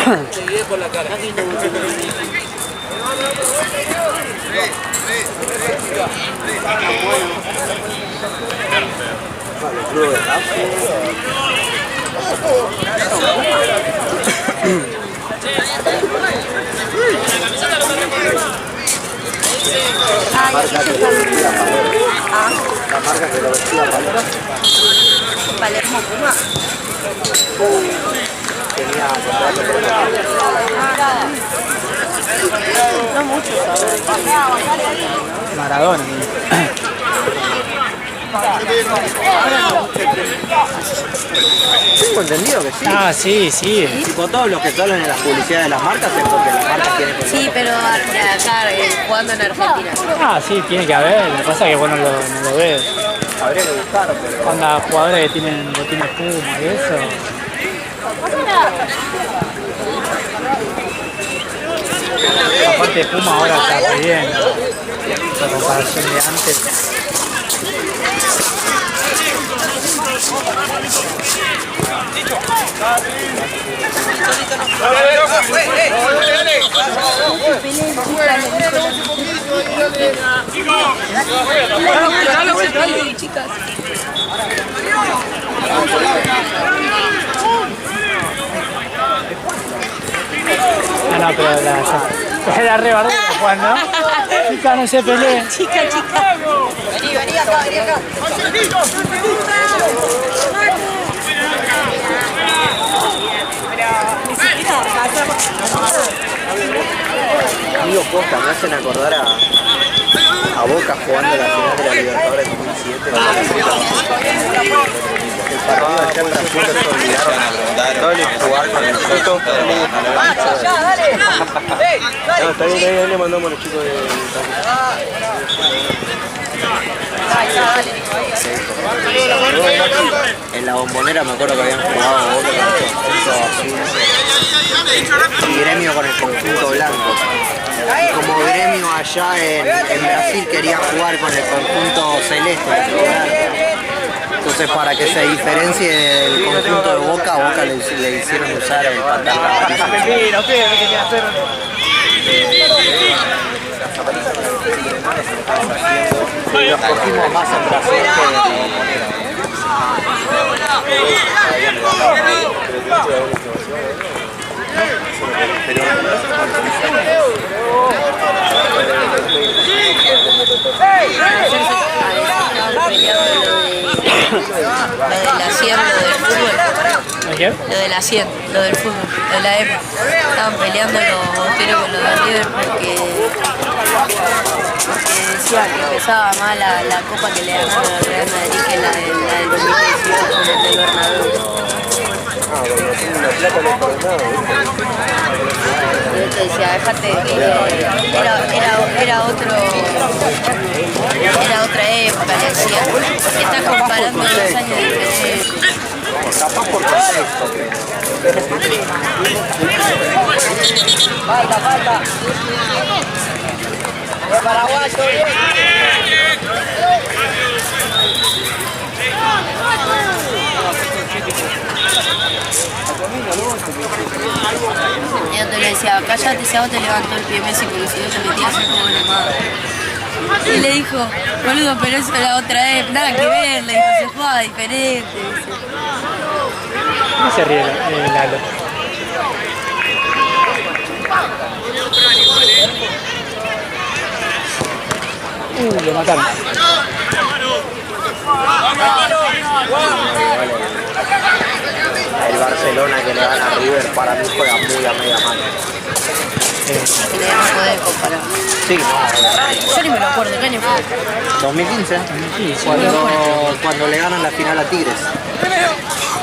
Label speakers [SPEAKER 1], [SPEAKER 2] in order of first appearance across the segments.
[SPEAKER 1] por la cara.
[SPEAKER 2] La marca que lo vestía
[SPEAKER 3] Palermo Puma.
[SPEAKER 2] tenía
[SPEAKER 3] No mucho,
[SPEAKER 4] Maradona.
[SPEAKER 2] Tengo entendido que sí.
[SPEAKER 4] Ah, sí, sí.
[SPEAKER 2] Tipo, todos los que salen en las publicidades de las marcas es porque las marcas tienen...
[SPEAKER 3] Sí, pero acá jugando en Argentina.
[SPEAKER 4] Ah, sí, tiene que haber. Lo que pasa es que vos no lo ves.
[SPEAKER 2] Habría que buscar, pero...
[SPEAKER 4] Cuando jugadores que tienen botines Puma y eso. Aparte Puma ahora está muy bien. La comparación de antes.
[SPEAKER 3] Chicas.
[SPEAKER 4] No, pero era re bardera, Juan, ¿no? Chica, no se peleen.
[SPEAKER 3] Chica. Vení acá.
[SPEAKER 2] Amigos Costa, me hacen acordar a Boca jugando la final de la Libertadores 2007. El partido allá en Brasil se olvidaron a jugar con el Soto. No, está bien, ahí le mandamos a los chicos de... En la Bombonera me acuerdo que habían jugado Boca con el azul y Gremio con el conjunto blanco. Y como Gremio allá en Brasil quería jugar con el conjunto celeste, entonces para que se diferencie del conjunto de Boca, Boca le hicieron usar el pantalón amarillo. Nos cogimos más en Brasil que en la Bombonera.
[SPEAKER 3] Lo de la 100, lo del fútbol, lo de la EPA. Estaban peleando los bosteros con los de River porque decía que pesaba más la copa que le ganaron al Real Madrid que la del 2018 con el del Bernabéu. Y él te decía, dejate que era otra época, le decía. Estás comparando los años de
[SPEAKER 2] Capaz por contexto, Falta. El paraguayo, bien.
[SPEAKER 3] Y yo te le decía, cállate, si a vos te levantó el pie Messi porque si yo te metías en como una madre. Y le dijo, boludo, pero eso era otra vez, nada que ver, le dijo, se jugaba diferente.
[SPEAKER 4] ¿Cómo se ríe Lalo? Lo mataron.
[SPEAKER 2] El Barcelona que le gana a River para mí juega muy a media mano.
[SPEAKER 3] Que le no poder comparar.
[SPEAKER 2] Sí,
[SPEAKER 3] Yo ni me lo acuerdo, ¿qué año fue?
[SPEAKER 2] 2015, cuando le ganan la final a Tigres.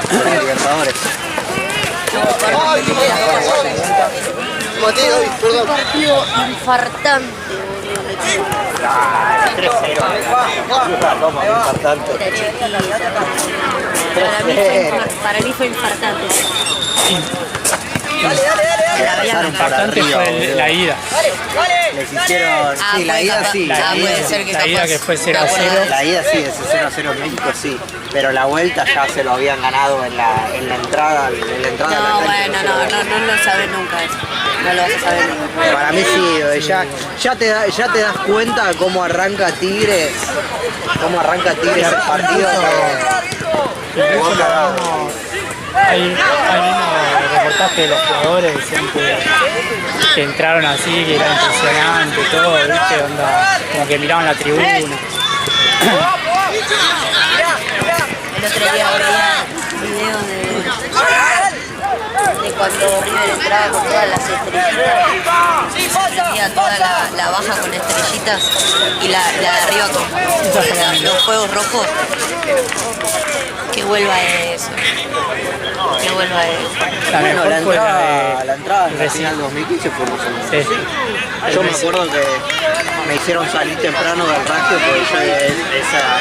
[SPEAKER 2] De Libertadores.
[SPEAKER 3] Un partido infartante, boludo.
[SPEAKER 2] 3-0.
[SPEAKER 3] Para mí fue infartante.
[SPEAKER 2] pasaron por
[SPEAKER 4] Bastante
[SPEAKER 2] arriba,
[SPEAKER 4] fue
[SPEAKER 2] boludo.
[SPEAKER 4] la ida.
[SPEAKER 2] Les hicieron... Sí, la
[SPEAKER 3] fue
[SPEAKER 2] ida
[SPEAKER 3] capaz.
[SPEAKER 2] sí.
[SPEAKER 3] Puede ser que
[SPEAKER 4] La ida
[SPEAKER 3] capaz.
[SPEAKER 4] que fue 0-0.
[SPEAKER 3] Me acuerdo.
[SPEAKER 2] La ida sí, ese 0-0 en México sí. Pero la vuelta ya se lo habían ganado en la entrada. En la entrada de la
[SPEAKER 3] No,
[SPEAKER 2] cancha,
[SPEAKER 3] bueno,
[SPEAKER 2] se lo habían
[SPEAKER 3] no lo sabes nunca eso. No lo vas a saber nunca.
[SPEAKER 2] Para mí sí, ya te das cuenta de cómo arranca Tigres el partido.
[SPEAKER 4] Incluso hay mismo reportaje de los jugadores dicen que entraron así, que era impresionante, todo, ¿viste? Onda, como que miraban la tribuna.
[SPEAKER 3] El otro día veía videos de cuando River entraba con todas las estrellitas. Se veía toda la baja con estrellitas y la de arriba con los fuegos rojos. Que vuelva eso. Que vuelva eso.
[SPEAKER 4] La
[SPEAKER 2] Bueno,
[SPEAKER 4] mejor fue
[SPEAKER 2] la entrada en la
[SPEAKER 4] Recién.
[SPEAKER 2] final 2015 fue más o menos.
[SPEAKER 4] Sí.
[SPEAKER 2] Yo me acuerdo que me hicieron salir temprano del ratio porque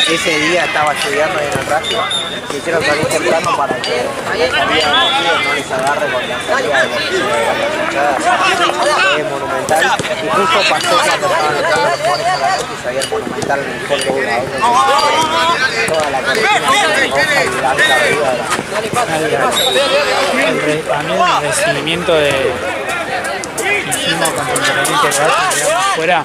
[SPEAKER 2] yo ese día estaba estudiando en el ratio. Me hicieron salir temprano para que la salida de los tíos no les agarre con la salida de los es monumental. Y justo pasó cuando estaban entrando los jugadores a la noche y salía el monumental en el fondo 1-1. Toda la colección roja y blanca arriba
[SPEAKER 4] También el recibimiento de hicimos contra Independiente del Valle, digamos, fuera,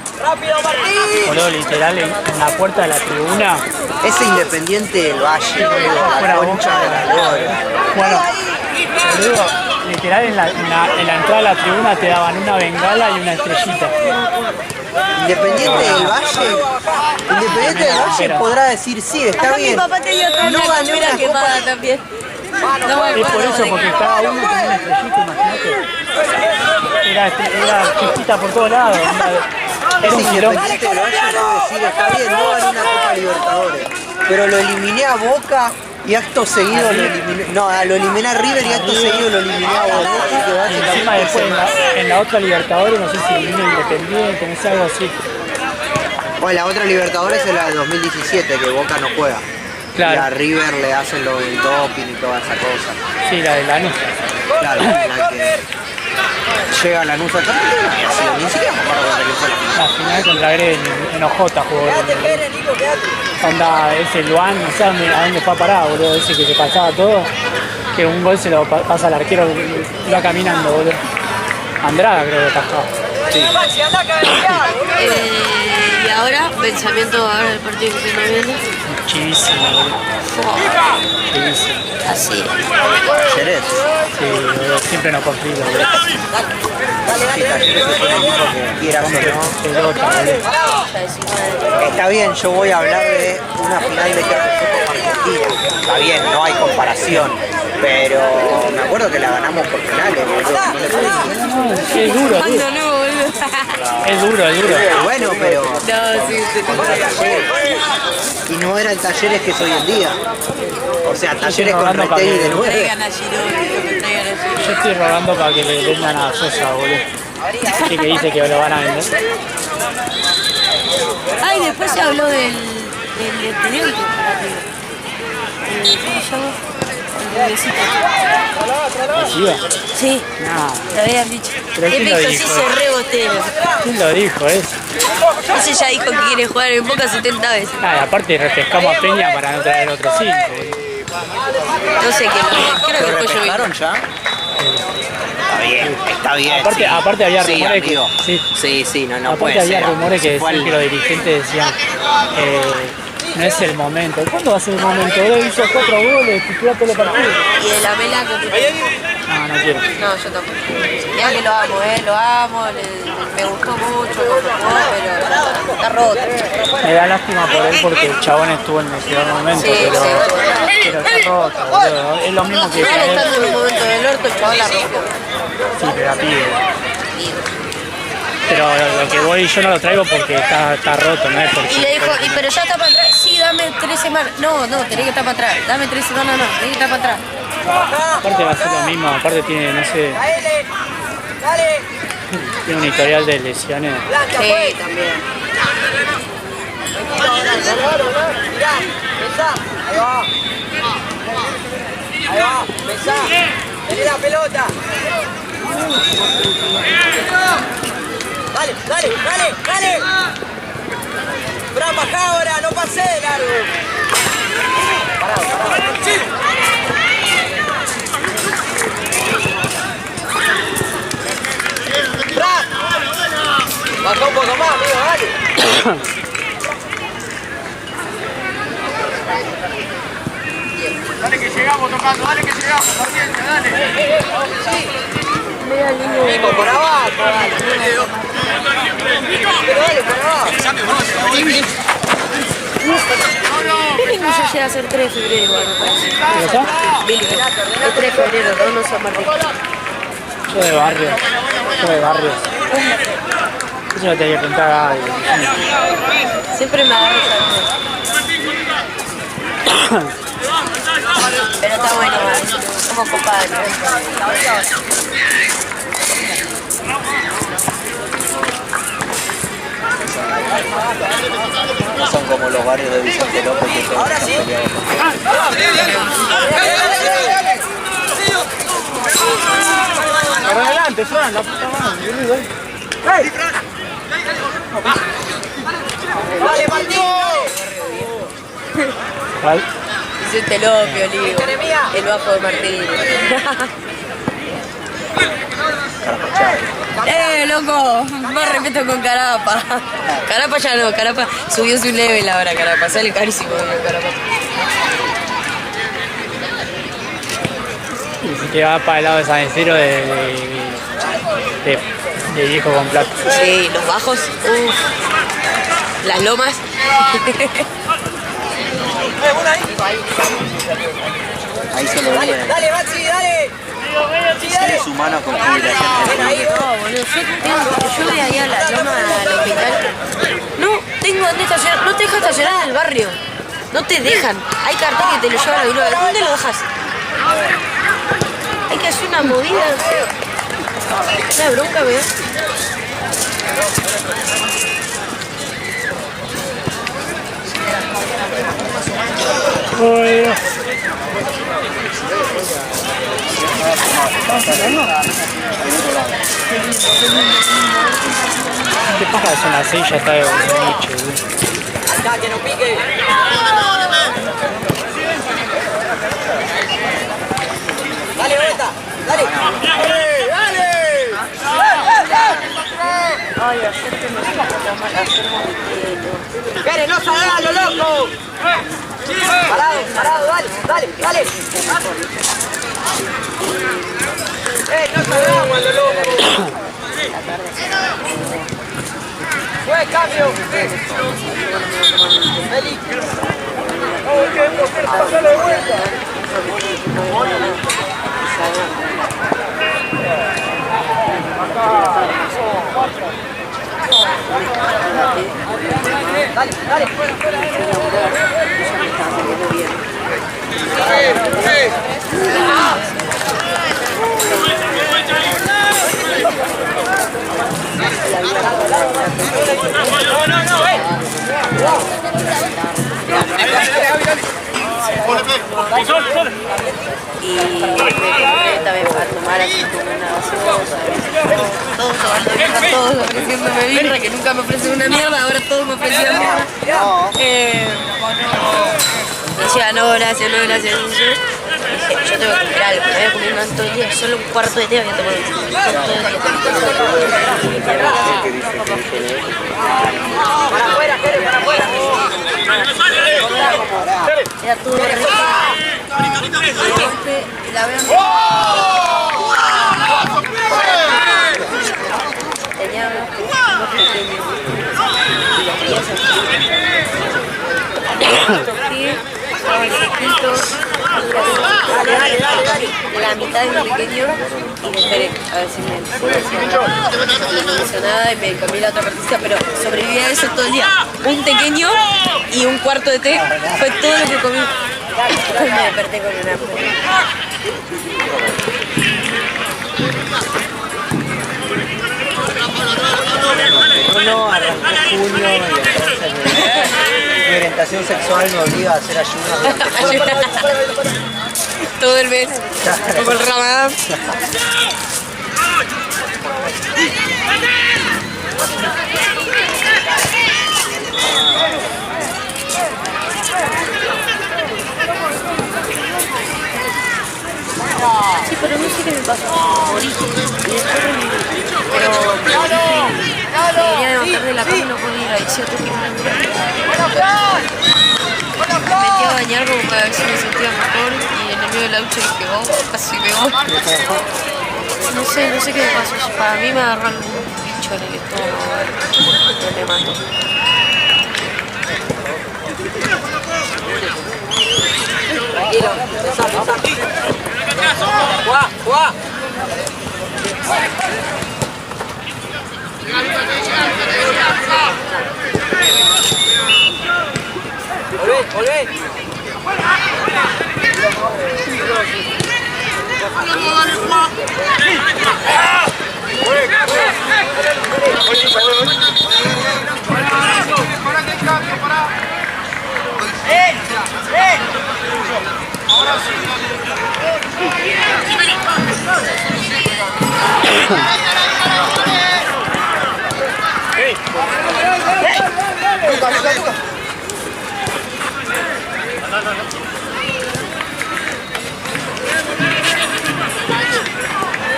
[SPEAKER 4] boludo, literal, en la puerta de la tribuna.
[SPEAKER 2] ese Independiente del Valle, boludo, la
[SPEAKER 4] Fuera
[SPEAKER 2] concha
[SPEAKER 4] Boca.
[SPEAKER 2] de la lora.
[SPEAKER 4] Bueno, boludo, literal en la entrada de la tribuna te daban una bengala y una estrellita.
[SPEAKER 2] Independiente del Valle podrá decir sí, está
[SPEAKER 3] Acá mi
[SPEAKER 2] bien.
[SPEAKER 3] papá tenía toda
[SPEAKER 2] No
[SPEAKER 3] una
[SPEAKER 2] ganó
[SPEAKER 3] campera
[SPEAKER 2] una
[SPEAKER 3] quemada
[SPEAKER 2] copa.
[SPEAKER 3] también. No me
[SPEAKER 4] Es por
[SPEAKER 3] acuerdo
[SPEAKER 4] eso,
[SPEAKER 3] de
[SPEAKER 4] porque
[SPEAKER 3] qué.
[SPEAKER 4] cada uno tenía una estrellita, imagínate. Era chiquita por todos lados. Era
[SPEAKER 2] Ese
[SPEAKER 4] un quilombo.
[SPEAKER 2] Independiente del Valle debo decir, está bien, no ganó una Copa Libertadores, pero lo eliminé a Boca y acto seguido lo eliminé. No, lo eliminé a River y acto seguido lo eliminé a Boca. Así que
[SPEAKER 4] Y
[SPEAKER 2] básicamente
[SPEAKER 4] encima después en la otra Libertadores, no sé si vino Independiente, no sé, algo así.
[SPEAKER 2] Bueno, la otra Libertadores es la de 2017, que Boca no juega.
[SPEAKER 4] Claro.
[SPEAKER 2] Y a River le hacen lo del doping y toda esa cosa.
[SPEAKER 4] Sí, la de Lanús.
[SPEAKER 2] Claro, la que llega a la Nusa Argentina y así, ni siquiera me acuerdo de que fue la final.
[SPEAKER 4] La final contra Gremio, en OJ jugó. Onda, ese Luan, no sé a dónde fue a parar, boludo, ese que se pasaba todo. Que un gol se lo pasa al arquero, iba caminando, boludo. Andrada creo que atajaba.
[SPEAKER 2] Sí.
[SPEAKER 3] Y ahora, pensamiento ahora del partido que se me viene.
[SPEAKER 4] Chivísimo, boludo. Chivísimo.
[SPEAKER 3] Así.
[SPEAKER 2] Talleres.
[SPEAKER 4] Sí, boludo, siempre nos complica, boludo.
[SPEAKER 2] Sí, Talleres es un equipo que quieras o no.
[SPEAKER 4] Pelota, boludo.
[SPEAKER 3] Ya decimos.
[SPEAKER 2] Está bien, yo voy a hablar de una final de Campeonato con Argentina. Está bien, no hay comparación. Pero me acuerdo que la ganamos por penales, boludo. No le puedo-
[SPEAKER 4] No, es duro,
[SPEAKER 3] ¿Cuándo no, boludo?
[SPEAKER 4] es duro, es duro.
[SPEAKER 2] Bueno, pero
[SPEAKER 3] No, sí, sí.
[SPEAKER 2] contra Talleres. Y no eran Talleres que es hoy en día. O sea, Talleres con
[SPEAKER 4] rogando para
[SPEAKER 2] Retegui
[SPEAKER 4] que-
[SPEAKER 2] de 9.
[SPEAKER 3] Traigan a Giroud, que traigan a Giroud.
[SPEAKER 4] Yo estoy rogando para que le vendan a Sosa, boludo. Sí, que dice que lo van a vender.
[SPEAKER 3] Ay, después se habló del teniente para River. ¿Cómo se llama? El rubecito.
[SPEAKER 4] ¿La Chiva?
[SPEAKER 3] Sí,
[SPEAKER 4] No,
[SPEAKER 3] lo habían dicho.
[SPEAKER 4] ¿Pero quién
[SPEAKER 3] Él
[SPEAKER 4] lo
[SPEAKER 3] dijo, sí,
[SPEAKER 4] dijo?
[SPEAKER 3] se rebotero.
[SPEAKER 4] ¿quién lo dijo eso?
[SPEAKER 3] Ese ya dijo que quiere jugar en Boca 70 veces.
[SPEAKER 4] Ah, y aparte refrescamos a Peña para no traer otro 5, boludo.
[SPEAKER 3] No sé qué, creo que
[SPEAKER 2] ¿Lo
[SPEAKER 3] después yo vi.
[SPEAKER 2] repescaron ya? Está bien.
[SPEAKER 4] Aparte-
[SPEAKER 2] sí.
[SPEAKER 4] aparte había
[SPEAKER 2] Sí,
[SPEAKER 4] rumores que-
[SPEAKER 2] amigo.
[SPEAKER 4] sí.
[SPEAKER 2] Sí, no
[SPEAKER 4] Aparte
[SPEAKER 2] puede
[SPEAKER 4] había
[SPEAKER 2] ser.
[SPEAKER 4] rumores que
[SPEAKER 2] Se fue
[SPEAKER 4] decían
[SPEAKER 2] al-
[SPEAKER 4] que los dirigentes decían no es el momento. ¿Cuándo va a ser el momento? Él hizo 4 goles, tituló todos los partidos.
[SPEAKER 3] Y de la Mela que...
[SPEAKER 4] No, no quiero.
[SPEAKER 3] No, yo tampoco. Mirá que lo amo, me gustó mucho cuando jugó, pero está roto.
[SPEAKER 4] Me da lástima por él porque el chabón estuvo en el peor momento,
[SPEAKER 3] Sí,
[SPEAKER 4] pero está roto, boludo. Es lo mismo que
[SPEAKER 3] Él
[SPEAKER 4] él.
[SPEAKER 3] estando en un momento del orto, el chaval la rompió.
[SPEAKER 4] Sí, pero la pide. Pero lo que voy yo no lo traigo porque está roto, no es porque...
[SPEAKER 3] Y le dijo, pero ya está para atrás. Sí, dame 3 semanas. No, tenés que estar para atrás. Dame 3 semanas, no, tenés que estar para atrás.
[SPEAKER 4] Aparte va a ser lo mismo, aparte tiene, no sé, tiene un historial de lesiones.
[SPEAKER 3] Sí, también.
[SPEAKER 1] Ahí va, pensá, tenés la pelota.
[SPEAKER 2] Baja un poco más, amigo, dale. Dale que llegamos tocando, dale que llegamos, paciencia, dale. Nico, por abajo, dale. Pero dale, por abajo.
[SPEAKER 3] Billy no se llega a ser 3 de febrero igual, me parece.
[SPEAKER 4] ¿Qué cosa?
[SPEAKER 3] Billy, es 3 de febrero, no San Martín.
[SPEAKER 4] Yo de barrio. Eso lo tenía que preguntar a alguien.
[SPEAKER 3] Siempre me agarro esa. Pero está bueno, somos compadres.
[SPEAKER 2] No son como los barrios de Vicente López que todos están peleados.
[SPEAKER 4] Para adelante, Fran, la puta madre, boludo. ¡Hey!
[SPEAKER 2] ¡Dale, Martín!
[SPEAKER 4] ¿Cuál?
[SPEAKER 3] Vicente López, Olivo. El bajo de Martín. Loco! Más respeto con Carapa. Carapa ya no, Carapa subió su level ahora, Carapa. Sale carísimo, Carapa.
[SPEAKER 4] Y si te vas para el lado de San Isidro de viejo con plata.
[SPEAKER 3] Sí, los bajos. Las lomas.
[SPEAKER 2] Ahí solo viene. Dale, Maxi, dale. Seres humanos con jubilación.
[SPEAKER 3] No, boludo, yo voy ahí a la loma al hospital. No tengo dónde estacionar, no te dejan estacionar en el barrio. No te dejan. Hay cartel que te lo llevan a Bilbao. ¿Dónde lo dejas? Hay que hacer una movida. Una bronca, ¿ve?
[SPEAKER 4] ¿Qué pasa? Son las 6, ya está de noche, güey.
[SPEAKER 2] Acá, que no pique. Dale, vuelta. Dale. Dale.
[SPEAKER 3] Ay, hacerte me
[SPEAKER 2] Pere, no salga lo loco. Parado, dale. No salgamos lo loco. Buen cambio. Feli. Pasale de vuelta. Dale.
[SPEAKER 3] Y me compré también para tomar así como una gaseosa. Todos tomando birra, todos ofreciéndome birra, que nunca me ofrecen una mierda, ahora todos me ofrecieron birra. Decía, no, gracias. Dije, yo tengo que comer algo, me voy a comer todo el día, solo un cuarto de té había tomado todo el día.
[SPEAKER 2] Para afuera.
[SPEAKER 3] Era todo rico. Y la veo. Tenía unos pequeños. Estaban sequitos. Dale. La mitad de mi pequeño y me esperé a ver si me hizo nada y me comí la otra partida, pero sobreviví a eso todo el día. Un pequeño y un cuarto de té fue todo lo que comí. Me desperté con una hambre.
[SPEAKER 2] Uno arrancó junio y entonces mi orientación sexual me obliga a hacer ayunas durante
[SPEAKER 3] Todo el mes, como el Ramadán. dije. Y después pero venía de bajar de la cama y no podía ir ahí, si otro que no me metí a bañar como para ver si me sentía mejor y en el medio de la ducha dije, oh, casi me voy. No sé qué me pasó. Para mí me agarró algún bicho en el estómago y me mató.
[SPEAKER 1] Tranquilo, pensá. Jugá. Volvé.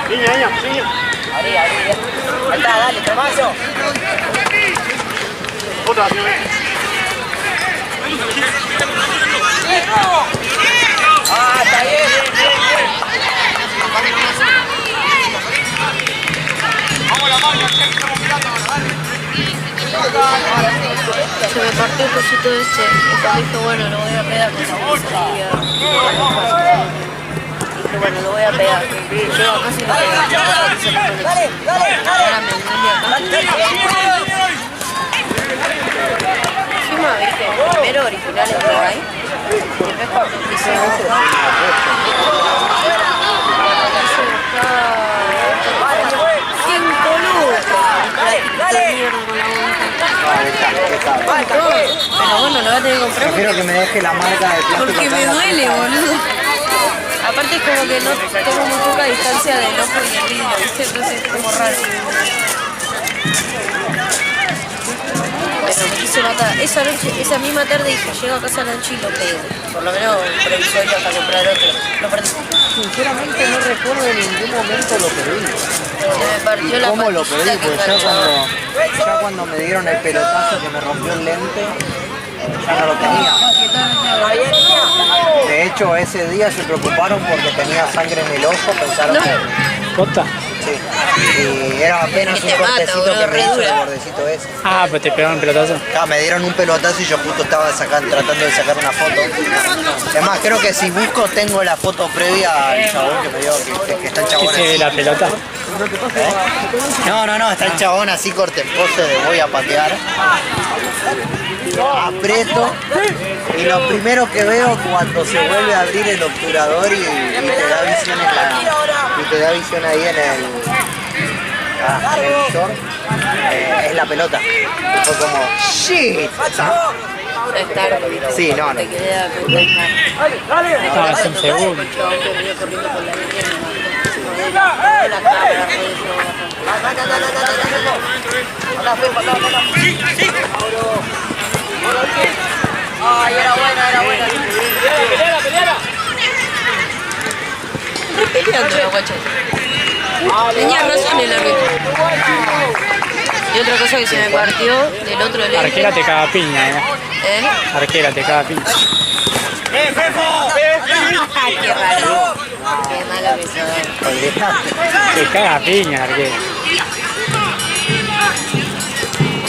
[SPEAKER 1] Niña. Abrí. Ahí está, dale, Tomaso. Otra, señor. Ah, está bien. Vamos la mano, que estamos mirando ahora, dale.
[SPEAKER 3] Se me partió el cosito este y cuando dije, bueno, lo voy a pegar con esa salida. Dije, bueno, lo voy a pegar. Llego acá y lo pego. Ahora me duele acá. Encima, viste, primero originales por ahí. Y después cuando empecé a buscar. Pero bueno, lo voy a tener que comprar.
[SPEAKER 2] Prefiero que me deje la marca de plástico.
[SPEAKER 3] Porque me duele, boludo. Aparte es como que no tengo muy poca distancia del ojo y el vidrio, ¿viste? Entonces es como raro. Pero me quise matar. Esa misma tarde dije, llego a casa a la noche y lo pego. Por lo menos provisorio hasta comprar otro. Lo perdí.
[SPEAKER 2] Sinceramente no recuerdo en ningún momento lo pedí.
[SPEAKER 3] Se me partió la
[SPEAKER 2] ¿Cómo lo pedí?
[SPEAKER 3] patita que
[SPEAKER 2] Pues ya cuando me dieron el pelotazo que me rompió el lente, ya no lo tenía. De hecho, ese día se preocuparon porque tenía sangre en el ojo, pensaron que...
[SPEAKER 4] ¿Posta?
[SPEAKER 2] Sí. Y era apenas un cortecito que me hizo el bordecito ese.
[SPEAKER 4] Ah, pues te pegaron un pelotazo.
[SPEAKER 2] Me dieron un pelotazo y yo justo estaba tratando de sacar una foto. Además, creo que si busco tengo la foto previa al chabón que me dio, que está el chabón
[SPEAKER 4] ¿Qué
[SPEAKER 2] así.
[SPEAKER 4] la pelota?
[SPEAKER 2] No, está el chabón así corte en pose de voy a patear. Aprieto y lo primero que veo cuando se vuelve a abrir el obturador y te da visión ahí en el visor, es la pelota. Y fue como shit.
[SPEAKER 3] Es tarde, ¿viste?
[SPEAKER 2] Sí, no.
[SPEAKER 3] Te queda pensar.
[SPEAKER 4] No, es un segundo.
[SPEAKER 3] El chabón que venía corriendo por la línea y me mató. La cámara, ay, era buena. Estoy peleando, no, guacho. Tenía razón el árbitro. Y otra cosa que se me partió del otro lente.
[SPEAKER 4] Arquera te caga piña, Arquera te caga piña.
[SPEAKER 3] Qué raro. Qué malo que soy.
[SPEAKER 4] Te caga piña, arquera.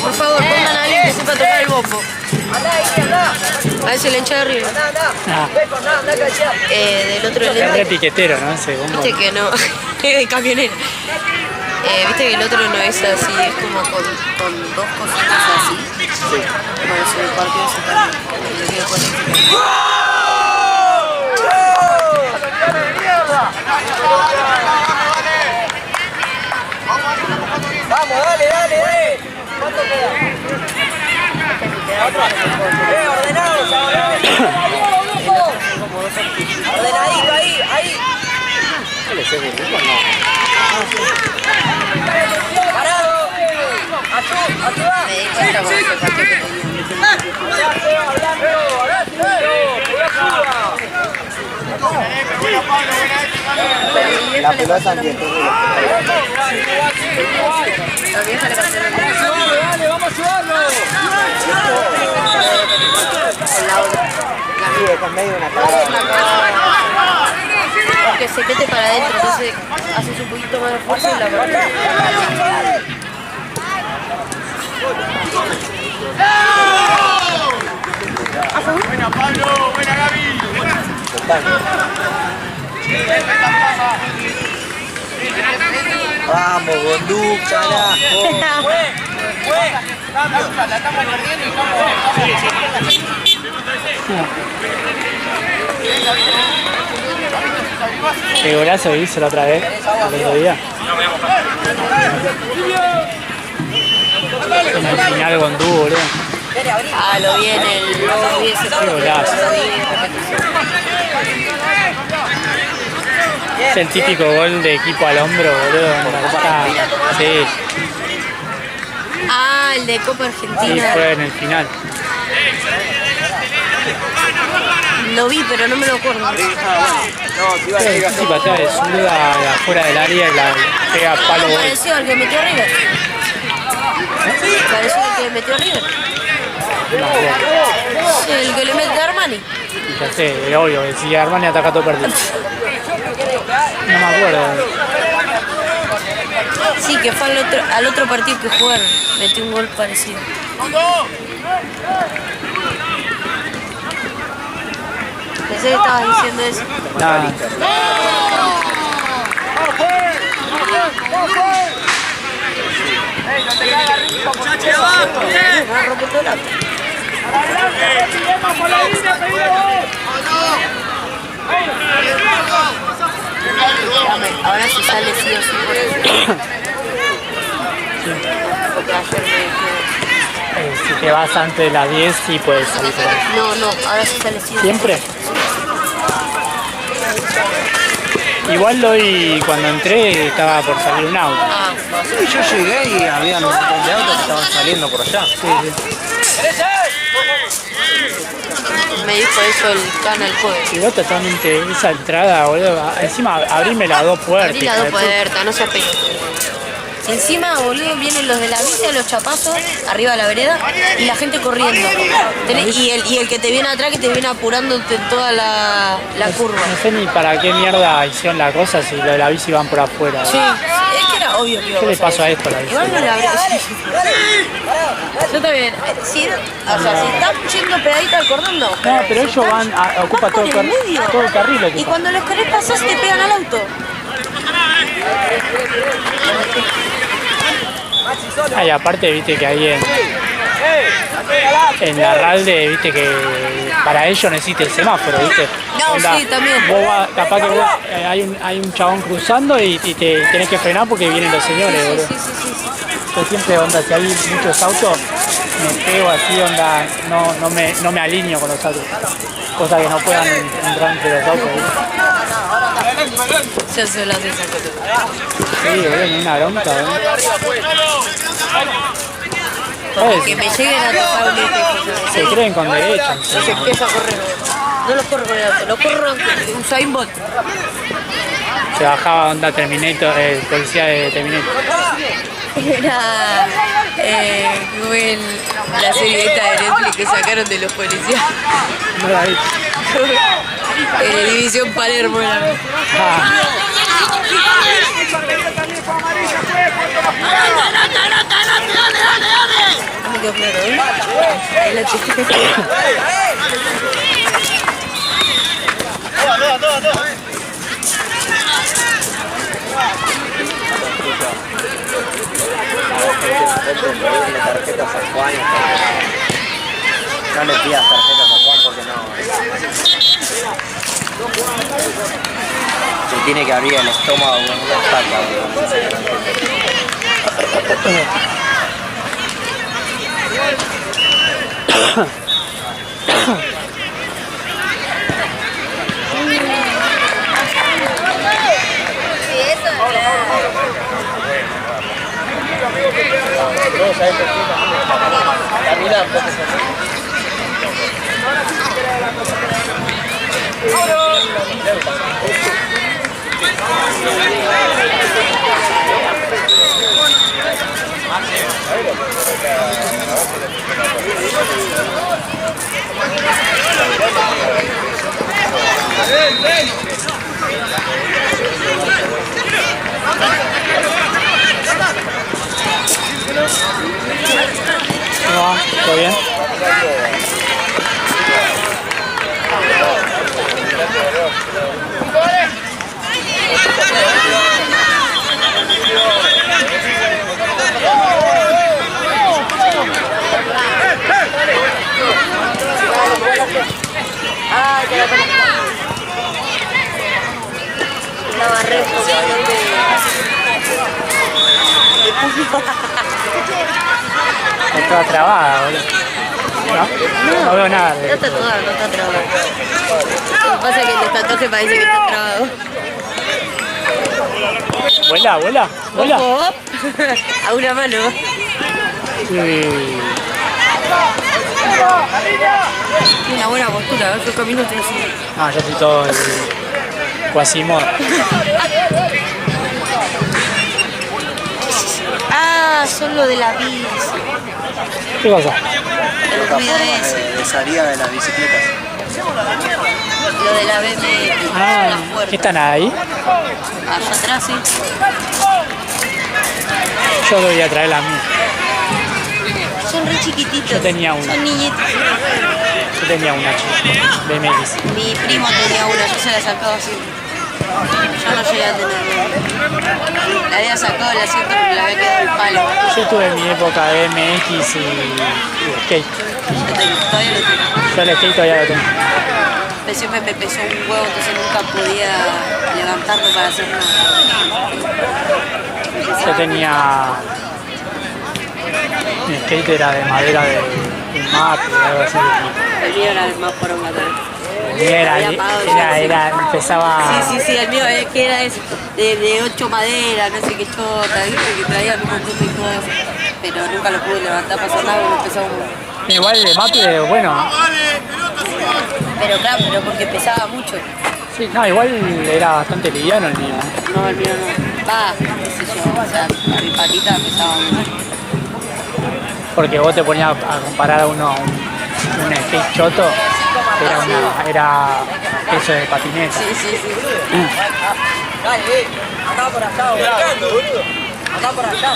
[SPEAKER 3] Por favor, pongan a alguien que sepa tocar el bombo. A ver si le hincha de arriba.
[SPEAKER 4] Ah,
[SPEAKER 3] Del otro
[SPEAKER 4] es re
[SPEAKER 3] lente.
[SPEAKER 4] piquetero, ¿no? Ese bombo.
[SPEAKER 3] Viste que no. De camionera. Viste que el otro no es así, es como con dos cositas así. Sí. Bueno, se me partió ese también. Le quedo con esto.
[SPEAKER 1] Vamos, dale. ¿Cuánto queda? Ordenados ahora. Ordenadito ahí. Parado. Ayuda.
[SPEAKER 3] Me di cuenta cuando se partió que tenía.
[SPEAKER 2] La pelota anti-estornudo.
[SPEAKER 3] La vieja le cancelaron.
[SPEAKER 1] Dale, vamos a ayudarlo.
[SPEAKER 2] Sí, es en medio de una cara.
[SPEAKER 3] Que se mete para adentro, entonces haces un poquito más de fuerza y la pelota.
[SPEAKER 5] Buena Pablo, buena Gaby.
[SPEAKER 2] Vamos, Gondú, carajo.
[SPEAKER 1] La estamos perdiendo y
[SPEAKER 4] Qué golazo hizo la otra vez, el otro día. En el final Gondú, boludo.
[SPEAKER 3] Ah, lo vi en el... Lo vi ese
[SPEAKER 4] Qué golazo. Es el típico gol de equipo al hombro, boludo. Sí,
[SPEAKER 3] Ah, el de Copa
[SPEAKER 4] sí,
[SPEAKER 3] Argentina.
[SPEAKER 4] fue en el final.
[SPEAKER 3] Lo vi, pero no me lo acuerdo.
[SPEAKER 4] Sí, patea de zurda de afuera del área y la pega palo gol.
[SPEAKER 3] Pareció al que metió River. Pareció al que metió River. Sí, el que le mete a Armani.
[SPEAKER 4] Ya sé, obvio, que si Armani ataca todo perdido. No me acuerdo.
[SPEAKER 3] Sí, que fue al otro partido que jugaron. Metió un gol parecido. Pensé que estabas diciendo eso.
[SPEAKER 4] Nada.
[SPEAKER 3] Me rompe todo el auto. Ahora sí sale sí o sí por eso. Porque ayer me dijo...
[SPEAKER 4] Si te vas antes de las 10, sí puedes salir por ahí.
[SPEAKER 3] No, ahora sí sale sí o sí.
[SPEAKER 4] ¿Siempre? Igual hoy cuando entré estaba por salir un auto.
[SPEAKER 3] Ah,
[SPEAKER 2] Sí, yo llegué y había un montón de autos que estaban saliendo por allá.
[SPEAKER 3] me dijo eso el Cana el jueves.
[SPEAKER 4] Igual totalmente esa entrada, boludo. Encima abrime las dos puertas.
[SPEAKER 3] Abrí las dos puertas, no se apega. Encima, boludo, vienen los de la bici, los chapazos, arriba de la vereda, y la gente corriendo. Y el que te viene atrás, que te viene apurándote en toda la curva.
[SPEAKER 4] No sé ni para qué mierda hicieron la cosa si lo de la bici van por afuera.
[SPEAKER 3] Sí, es que era obvio que iba a
[SPEAKER 4] ¿Qué le
[SPEAKER 3] pasar
[SPEAKER 4] pasó a
[SPEAKER 3] eso.
[SPEAKER 4] esto a la bici?
[SPEAKER 3] Igual no le habrá... Yo también. Si están yendo pegadita al cordón, no.
[SPEAKER 4] No, pero ellos van, ocupa todo
[SPEAKER 3] por el medio.
[SPEAKER 4] todo el carril.
[SPEAKER 3] Y
[SPEAKER 4] Ocupa.
[SPEAKER 3] cuando les querés pasar, te pegan al auto.
[SPEAKER 4] Ah, y aparte, viste que ahí en Larralde, viste que para ellos necesita el semáforo, viste.
[SPEAKER 3] No, sí, también.
[SPEAKER 4] Vos capaz que hay un chabón cruzando y te tenés que frenar porque vienen los señores, boludo.
[SPEAKER 3] Sí.
[SPEAKER 4] Yo siempre, onda, si hay muchos autos, me pego así, onda, no me alineo con los autos. Cosa que no puedan entrar entre los autos, ¿viste?
[SPEAKER 3] Yo soy la de esa cosa.
[SPEAKER 4] Sí, boludo, una bronca, boludo.
[SPEAKER 3] Que me lleguen a tocar un hijo.
[SPEAKER 4] Se creen con derecho.
[SPEAKER 3] Se empieza a correr. No los corro con el auto, los corro un Usain Bolt.
[SPEAKER 4] Se bajaba onda Terminator, el policía de Terminator.
[SPEAKER 3] Era la serie esta de Netflix que sacaron de los policías.
[SPEAKER 4] No la vi.
[SPEAKER 3] División Palermo era.
[SPEAKER 4] Ah,
[SPEAKER 3] No me quedó claro, ¿eh? Ahí la chiquita.
[SPEAKER 2] Pedirle tarjetas a Juan. No le pidas tarjetas a Juan porque no. Se tiene que abrir el estómago con una estaca.
[SPEAKER 4] ¿Cómo va? ¿Todo bien?
[SPEAKER 3] Ah, ya la conozco. Estaba re
[SPEAKER 4] Está toda trabada, boludo. ¿No? No veo nada.
[SPEAKER 3] No está trabado, no está trabado. Lo que pasa es que el tatuaje parece que está trabado.
[SPEAKER 4] Vuela, vuela, vuela.
[SPEAKER 3] Ojo, a una mano.
[SPEAKER 4] Sí.
[SPEAKER 3] Una buena postura, a ver qué camino te decía.
[SPEAKER 4] Ah, yo estoy todo el Quasimodo.
[SPEAKER 3] Ah, son lo de la bici.
[SPEAKER 4] ¿Qué cosa?
[SPEAKER 3] El ruido ese.
[SPEAKER 2] De salida de las bicicletas.
[SPEAKER 3] Lo de la BMX.
[SPEAKER 4] Ah,
[SPEAKER 3] la puerta.
[SPEAKER 4] ¿qué están ahí?
[SPEAKER 3] Allá atrás, sí.
[SPEAKER 4] Yo debería traer la mía.
[SPEAKER 3] Son re chiquititos.
[SPEAKER 4] Yo tenía una.
[SPEAKER 3] Son niñitos.
[SPEAKER 4] Yo tenía una chica, BMX.
[SPEAKER 3] Mi primo tenía una, yo se la sacaba así. Yo no llegué a tener. La había sacado el asiento porque le había quedado el palo.
[SPEAKER 4] Yo tuve mi época de BMX y skate.
[SPEAKER 3] Todavía lo tengo.
[SPEAKER 4] Yo el skate todavía lo tengo.
[SPEAKER 3] Pero siempre me pesó un huevo, entonces nunca podía levantarlo para hacer nada.
[SPEAKER 4] Yo tenía... Mi skate era de madera de map o algo así.
[SPEAKER 3] El mío era más poronga también.
[SPEAKER 4] Empezaba...
[SPEAKER 3] Sí, el mío es que era de 8 maderas, no sé qué chota, ¿viste? Que traía un montón de cosas. Pero nunca lo pude levantar para hacer nada porque pesaba un huevo.
[SPEAKER 4] Igual de mate, bueno.
[SPEAKER 3] Pero claro, pero porque pesaba mucho.
[SPEAKER 4] Sí, no, igual era bastante liviano el mío.
[SPEAKER 3] No, el mío no. Va, qué sé yo, o sea, mi patita pesaba mucho.
[SPEAKER 4] Porque vos te ponías a comparar a uno un skate choto, era eso de patineta.
[SPEAKER 3] Sí.
[SPEAKER 1] Dale, acá por allá, boludo. Acá por allá.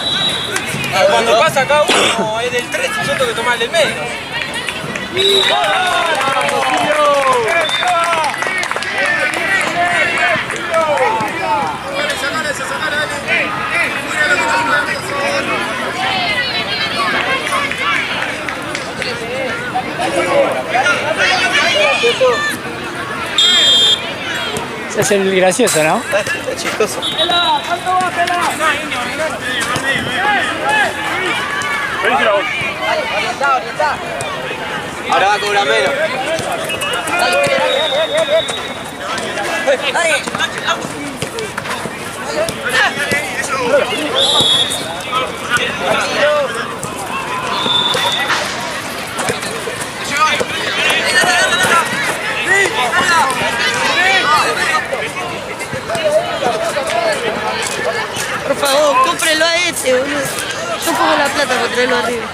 [SPEAKER 5] Cuando pasa acá uno es del 3 y yo tengo que tomar el del medio.
[SPEAKER 4] Ese es el gracioso, ¿no?
[SPEAKER 2] Es chistoso.
[SPEAKER 1] Orientá.
[SPEAKER 5] Ahora va a cobrar menos.
[SPEAKER 1] Dale.
[SPEAKER 3] Por favor, cómprelo a este, boludo. Yo pongo la plata para traerlo arriba.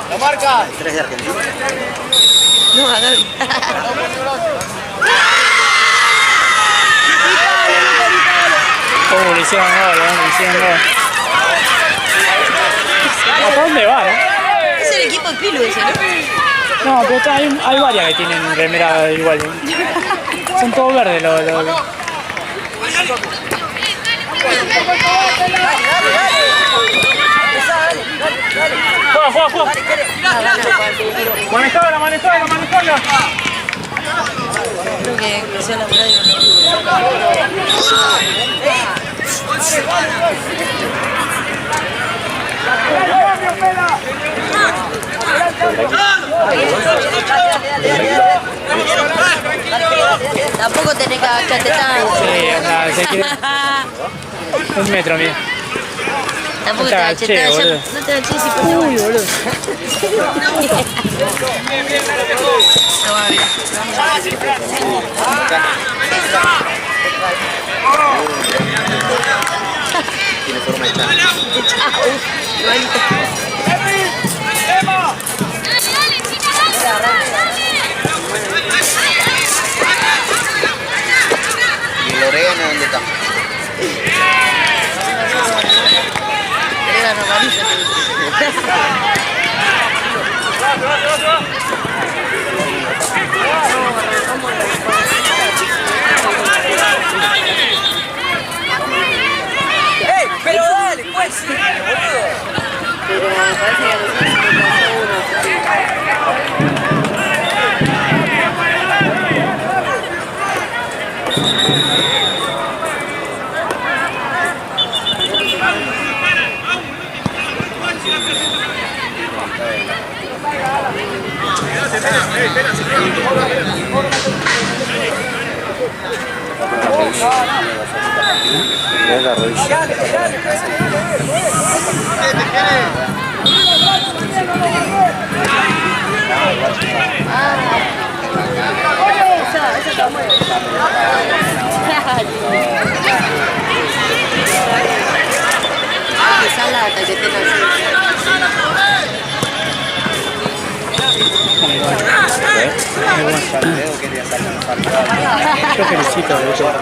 [SPEAKER 5] La marca.
[SPEAKER 2] 3 de Argentina.
[SPEAKER 3] No, a Gaby.
[SPEAKER 4] Le hicieron gol, le hicieron gol. ¿Hasta dónde va, no?
[SPEAKER 3] Es el equipo de Pilu ese, ¿no?
[SPEAKER 4] No, pero hay varias que tienen remera igual. Son todos verdes los...
[SPEAKER 5] Juega. Manejala.
[SPEAKER 3] Creo que sea la radio, Tampoco tenés que agacharte tanto.
[SPEAKER 4] Sí, anda, se quiere... Un metro, mira.
[SPEAKER 3] Tampoco te
[SPEAKER 4] No te
[SPEAKER 3] agaché,
[SPEAKER 4] agaché,
[SPEAKER 3] no
[SPEAKER 4] boludo.
[SPEAKER 3] te agaché si ponte
[SPEAKER 4] Uy, boludo.
[SPEAKER 3] Toma, mira.
[SPEAKER 2] Tiene forma de estar.
[SPEAKER 3] Chao. Igualito.
[SPEAKER 2] ¿Y el orégano dónde está?
[SPEAKER 3] Orégano amarillo.
[SPEAKER 1] ¡Ey! ¡Pero dale! ¡Pues sí, boludo!
[SPEAKER 3] Pero me parece que a los 15 me pasó uno.
[SPEAKER 2] No es la rodilla.
[SPEAKER 3] Esa está muy bien. Quizás la taquetera
[SPEAKER 4] Yo felicito, boludo.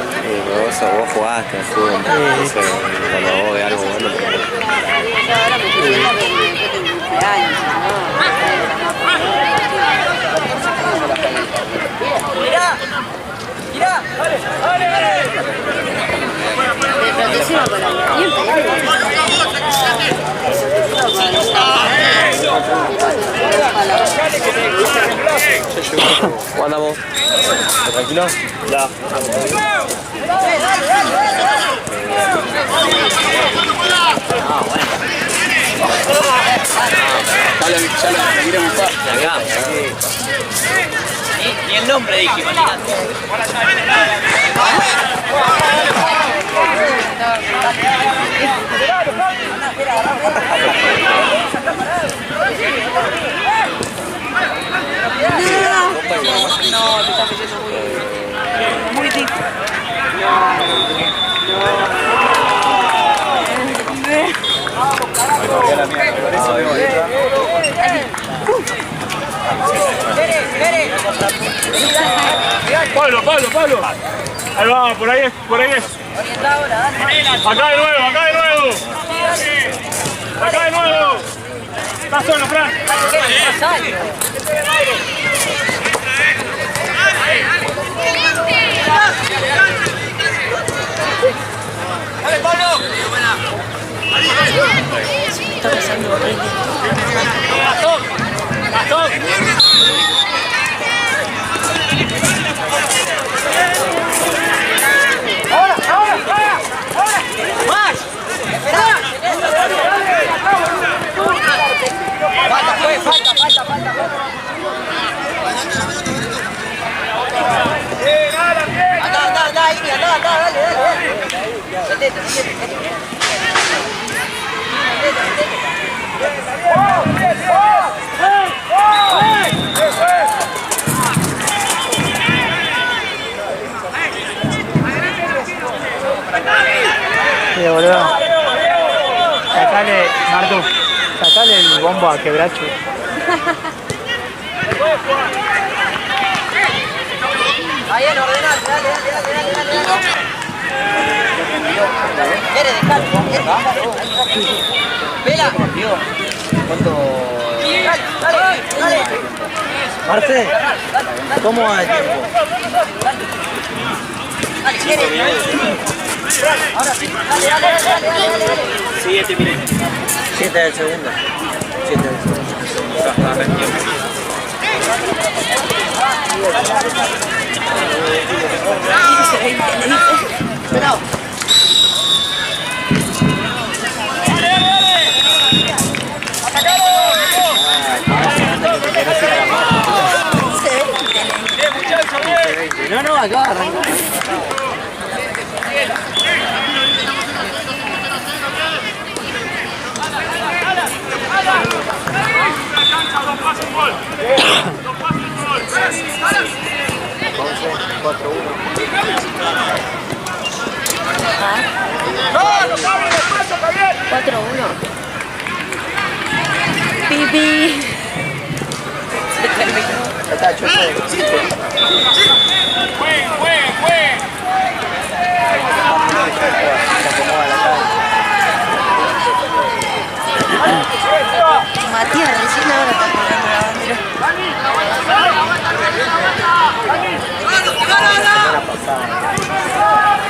[SPEAKER 2] Vos jugaste al fútbol. Entonces, cuando vos ves algo bueno,
[SPEAKER 3] ahora me estoy viendo que después del cumpleaños.
[SPEAKER 1] ¡Mirá! ¡Mirá! ¡Dale, dale!
[SPEAKER 3] Pero te sirva para la
[SPEAKER 2] ¿Cómo andamos? ¿Tranquilo? Ya.
[SPEAKER 1] Ni el nombre dijimos,
[SPEAKER 3] No, te está pidiendo muy difícil.
[SPEAKER 5] Pablo. Ahí va, por ahí es. Acá de nuevo. Estás solo, Fran.
[SPEAKER 1] ¡Dale, Pablo!
[SPEAKER 3] Está pasando horrible.
[SPEAKER 5] Gastón.
[SPEAKER 1] ¡Ahora! ¡Más! ¡Esperá! Falta. Anda, Iri, anda, dale. Metete.
[SPEAKER 4] Sí, boludo. Sacale el bombo a Quebracho.
[SPEAKER 1] Ahí en ordenar, dale. Quiere dejarlo. Vela. Dale.
[SPEAKER 2] Marce, ¿cómo va el tiempo?
[SPEAKER 1] Dale, quiere. Ahora sí, dale.
[SPEAKER 5] 7 minutos.
[SPEAKER 2] 7 del segundo.
[SPEAKER 3] Bravo.
[SPEAKER 2] No, acá arrancó. muchachos.
[SPEAKER 3] Matías recién ahora está colgando la bandera.
[SPEAKER 2] La semana pasada,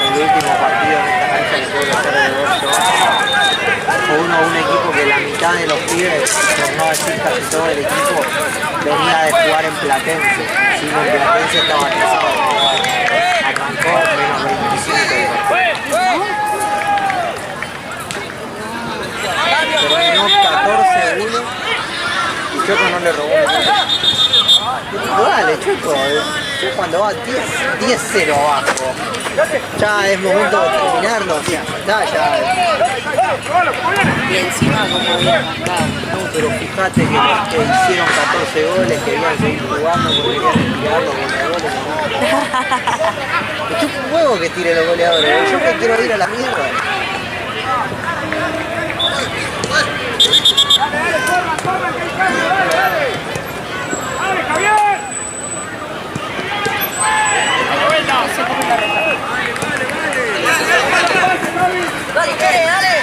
[SPEAKER 2] el último partido en esta cancha que tuve que hacer de Borso, fue un equipo que la mitad de los pibes, por no decir casi todo el equipo, venía de jugar en Platense. Si no, en Platense estaba atrasado. Arrancó menos 25 el partido. Terminó 14-1 y Choco no le robó el gol. Dale, Choco, cuando va 10-0 abajo, ya es momento de terminarlo, ya.
[SPEAKER 3] Y encima como bien marcado.
[SPEAKER 2] No, pero fíjate que los que hicieron 14 goles querían seguir jugando porque querían tirar los goleadores. Me chupa un huevo que tire los goleadores, yo que quiero ir a la mierda.
[SPEAKER 1] Dale, dale.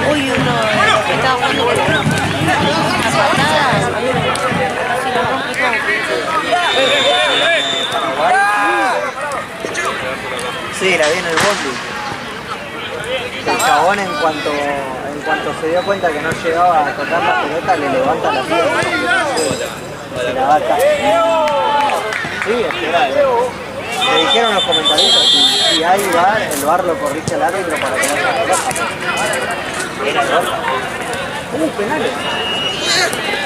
[SPEAKER 3] Uy, uno que estaba jugando con una patada. Casi lo rompe todo.
[SPEAKER 2] Sí, la vi en el bondi. El chabón en cuanto se dio cuenta que no llegaba a tocar la pelota, le levanta la pierna. Se la va acá. Sí, es grave. Le dijeron los comentaristas, si hay VAR, el VAR lo corrige al árbitro para que no se la roja. Era roja. Penales.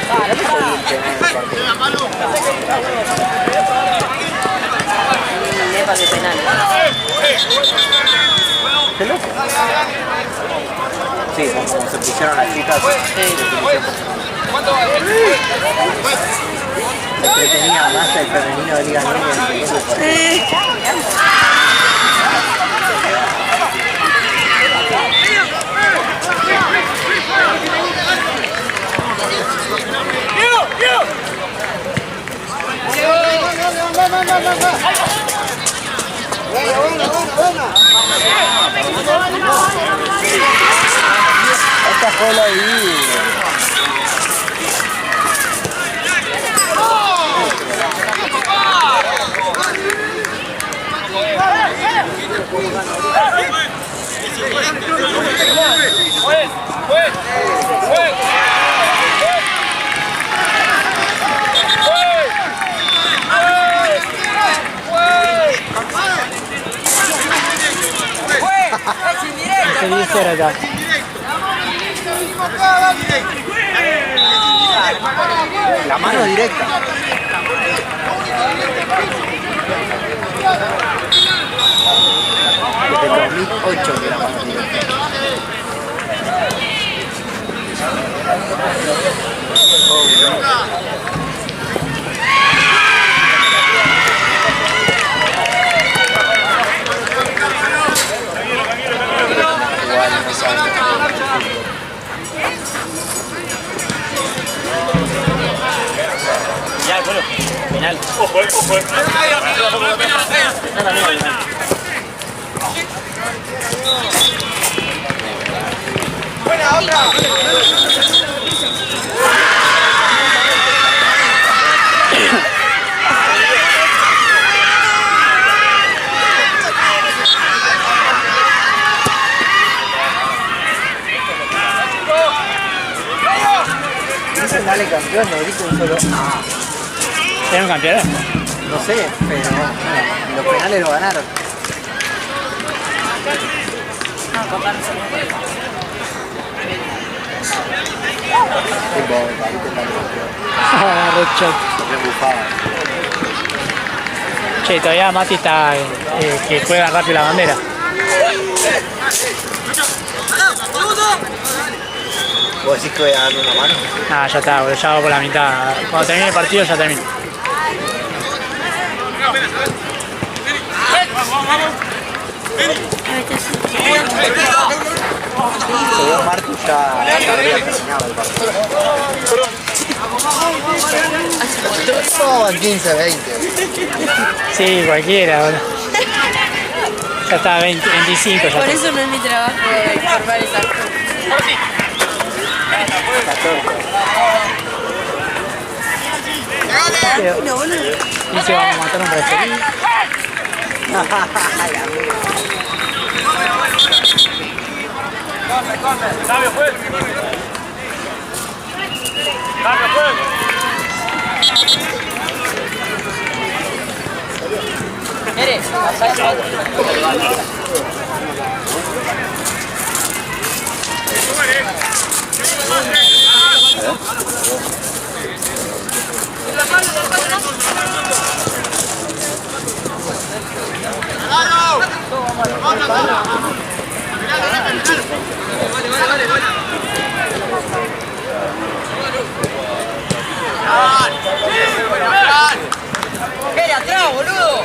[SPEAKER 2] No te podía ir penal el partido.
[SPEAKER 3] Lepa de penal.
[SPEAKER 2] ¿Qué loco? Sí, como se pusieron las chicas. Entretenía más el femenino de Liga Niña en el segundo partido. Esta fue la divina.
[SPEAKER 4] Se dice acá.
[SPEAKER 2] La mano directa. Desde 2008 que la mano directa.
[SPEAKER 5] Ya, bueno, final. Ojo, ojo. Buena, otra.
[SPEAKER 2] Dicen dale campeón, no grito un solo.
[SPEAKER 4] ¿Eran campeones?
[SPEAKER 2] No sé, pero los penales lo ganaron.
[SPEAKER 4] Red shot. Che, todavía Mati está que juega rápido la bandera.
[SPEAKER 2] ¿Vos decís que voy a darle una mano?
[SPEAKER 4] Ah, ya está, boludo, ya va por la mitad. Cuando termine el partido ya termina.
[SPEAKER 2] Según Marcus ya habría terminado el partido. No, 15, 20.
[SPEAKER 4] Sí, cualquiera, boludo. Ya está, 25 ya.
[SPEAKER 3] Por
[SPEAKER 4] está.
[SPEAKER 3] eso no es mi trabajo informar esas cosas. No, boludo.
[SPEAKER 4] Dice vamos a matar un referí.
[SPEAKER 5] Cambio, juez. Cambio, juez.
[SPEAKER 1] Mire, ¡Mire, atrás, boludo!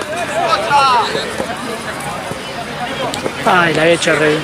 [SPEAKER 4] Ay, la había hecho re bien.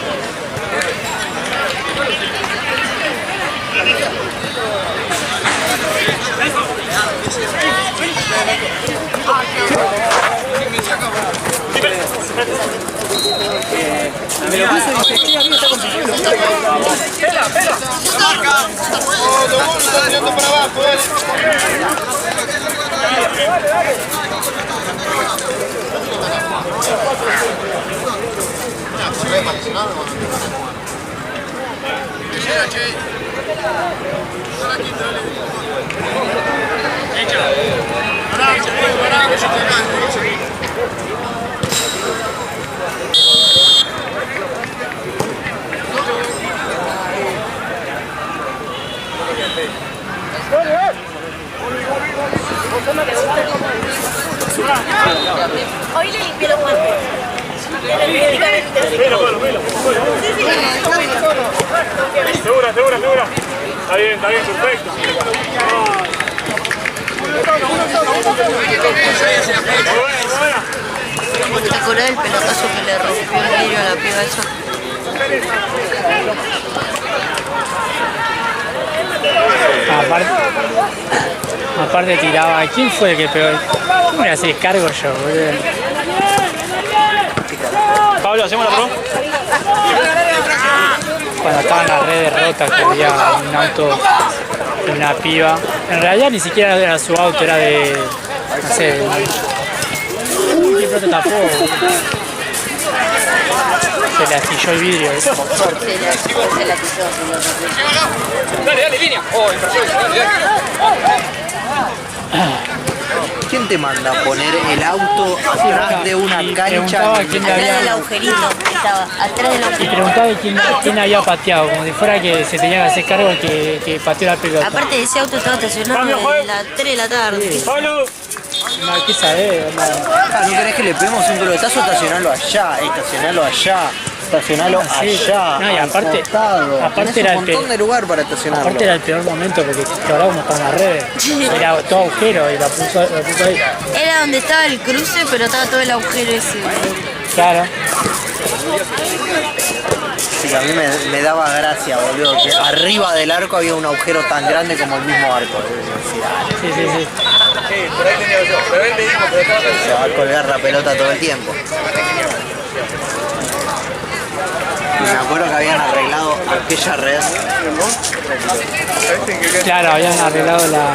[SPEAKER 3] Hoy le limpié los guantes.
[SPEAKER 5] Segura. Está bien, perfecto.
[SPEAKER 3] ¿Te acordás del pelotazo que le rompió el vidrio a la piba esa?
[SPEAKER 4] Aparte tiraba. ¿Quién fue el que pegó? ¿Cómo le hacía cargo yo, boludo?
[SPEAKER 5] Pablo, ¿hacemos la pro?
[SPEAKER 4] Cuando estaba en la red de rota que había un auto de una piba. En realidad ni siquiera era su auto, era de. No sé. Uy, qué pronto tapó. Se le astilló el vidrio.
[SPEAKER 3] Se la quitó.
[SPEAKER 5] Dale, línea. Oh, impresionante.
[SPEAKER 2] ¿Quién te manda a poner el auto atrás de una cancha?
[SPEAKER 4] Preguntaba quién le
[SPEAKER 3] Atrás del
[SPEAKER 4] había.
[SPEAKER 3] agujerito estaba. Atrás del
[SPEAKER 4] Y
[SPEAKER 3] agujerito.
[SPEAKER 4] preguntaba quién había pateado, como si fuera que se tenía que hacer cargo el que pateó la pelota.
[SPEAKER 3] Aparte ese auto estaba estacionado desde las 3 de la tarde.
[SPEAKER 5] Pablo.
[SPEAKER 4] No, ¿qué sabés?
[SPEAKER 2] Ah, ¿no querés que le peguemos un pelotazo? Estacionalo allá, estacionalo allá.
[SPEAKER 4] No, y aparte-
[SPEAKER 2] al costado.
[SPEAKER 4] aparte
[SPEAKER 2] Tenés
[SPEAKER 4] era
[SPEAKER 2] un
[SPEAKER 4] el
[SPEAKER 2] montón de lugar para estacionarlo.
[SPEAKER 4] Aparte era el peor momento porque ahora como está en las redes. Era todo agujero y la puso ahí.
[SPEAKER 3] Era donde estaba el cruce, pero estaba todo el agujero ese.
[SPEAKER 4] Claro.
[SPEAKER 2] Sí, a mí me daba gracia, boludo, que arriba del arco había un agujero tan grande como el mismo arco.
[SPEAKER 4] Sí.
[SPEAKER 2] Se va a colgar la pelota todo el tiempo. Y me acuerdo que habían arreglado aquella red.
[SPEAKER 4] Claro, habían arreglado la.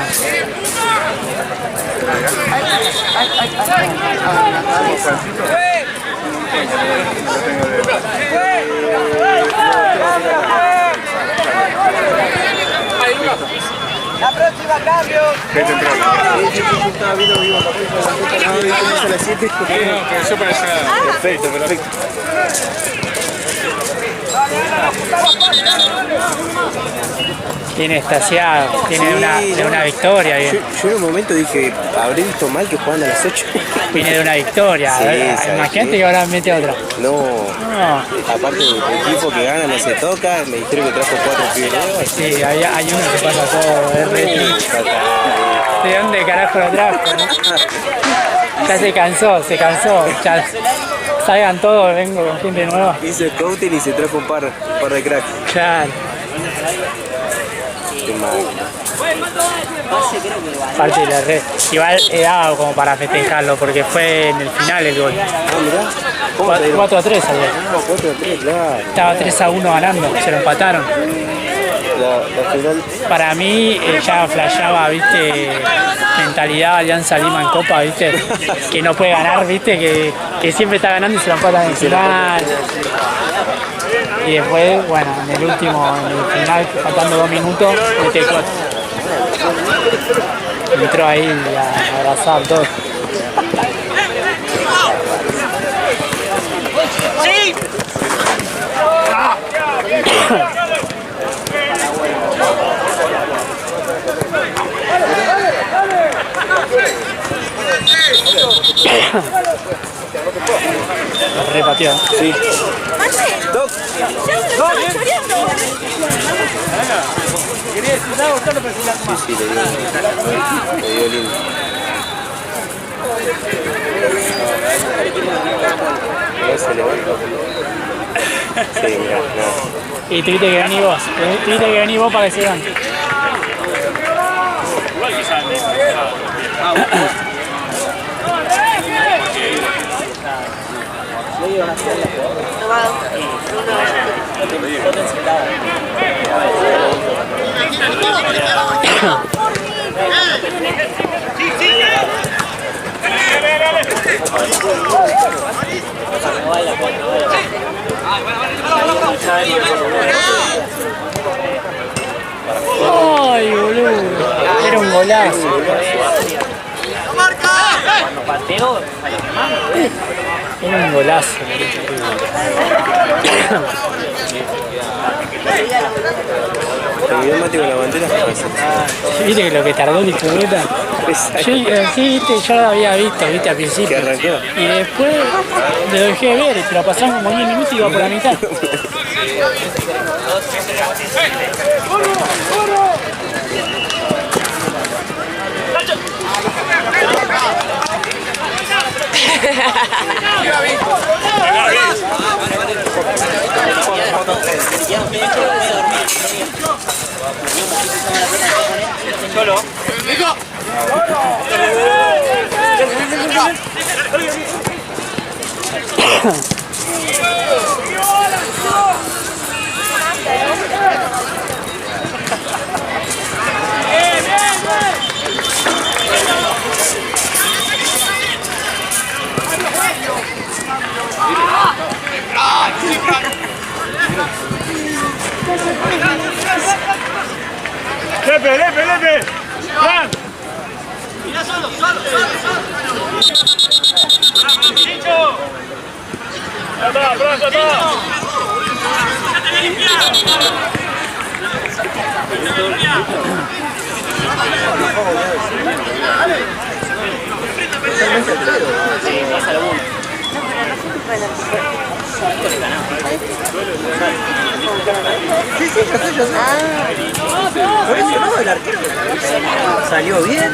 [SPEAKER 1] La próxima cambio.
[SPEAKER 2] Estaba viendo que iba a las 7.
[SPEAKER 5] Yo para allá.
[SPEAKER 2] Perfecto, perfecto.
[SPEAKER 4] Tiene extasiado, tiene una victoria.
[SPEAKER 2] Yo en un momento dije, habré visto mal que jugaban a las 8.
[SPEAKER 4] Viene de una victoria.
[SPEAKER 2] Sí,
[SPEAKER 4] Imagínate
[SPEAKER 2] sí.
[SPEAKER 4] que ahora mete otra.
[SPEAKER 2] No,
[SPEAKER 4] No.
[SPEAKER 2] aparte el equipo que gana no se toca, me dijeron que trajo 4 pibes nuevos.
[SPEAKER 4] Sí, hay uno que pasa todo, es retro. ¿De dónde carajo lo trajo? Ya se cansó. Ya salgan todos, vengo con gente nueva.
[SPEAKER 2] Hizo scouting y se trajo un par de cracks.
[SPEAKER 4] Claro.
[SPEAKER 2] Qué mal.
[SPEAKER 4] Parte de la red. Igual he dado como para festejarlo porque fue en el final el gol.
[SPEAKER 2] Ah, mirá. ¿Cómo te dieron?
[SPEAKER 4] 4-3 al gol.
[SPEAKER 2] Ah, 4-3, claro.
[SPEAKER 4] Estaba 3-1 ganando, se lo empataron.
[SPEAKER 2] La final.
[SPEAKER 4] Para mí ya flasheaba, viste, mentalidad Alianza Lima en Copa, viste, que no puede ganar, viste, que siempre está ganando y se lo empatan en el final. Y después, bueno, en el final, faltando 2 minutos, mete 4. Entró ahí a abrazar todo.
[SPEAKER 1] ¡Sí!
[SPEAKER 4] Repateó.
[SPEAKER 2] Sí. Doc. Sí, le dio lindo. No se levanta. Sí, mirá, no.
[SPEAKER 4] Y tuviste que venir vos para que se vean. Ay, boludo. Era un golazo. Era un golazo.
[SPEAKER 2] Terminó Mati con la bandera.
[SPEAKER 4] ¿Viste que lo que tardó el disputa? Sí, viste, yo lo había visto, viste, al principio.
[SPEAKER 2] Que arrancó.
[SPEAKER 4] Y después lo dejé de ver, pero pasamos como 10 minutos y iba por la mitad.
[SPEAKER 5] Solo. Lepe. ¡Fran! Mira solo. ¡Chicho! ¡Ya está, Fran, ya está!
[SPEAKER 2] No, el arquero salió bien.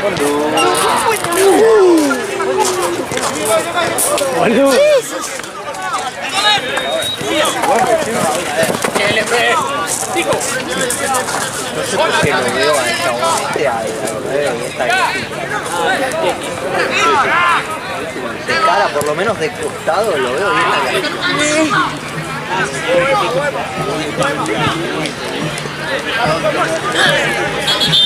[SPEAKER 4] Boludo.
[SPEAKER 2] No sé por qué lo veo a esta y esta de cara, por lo menos de costado lo veo bien.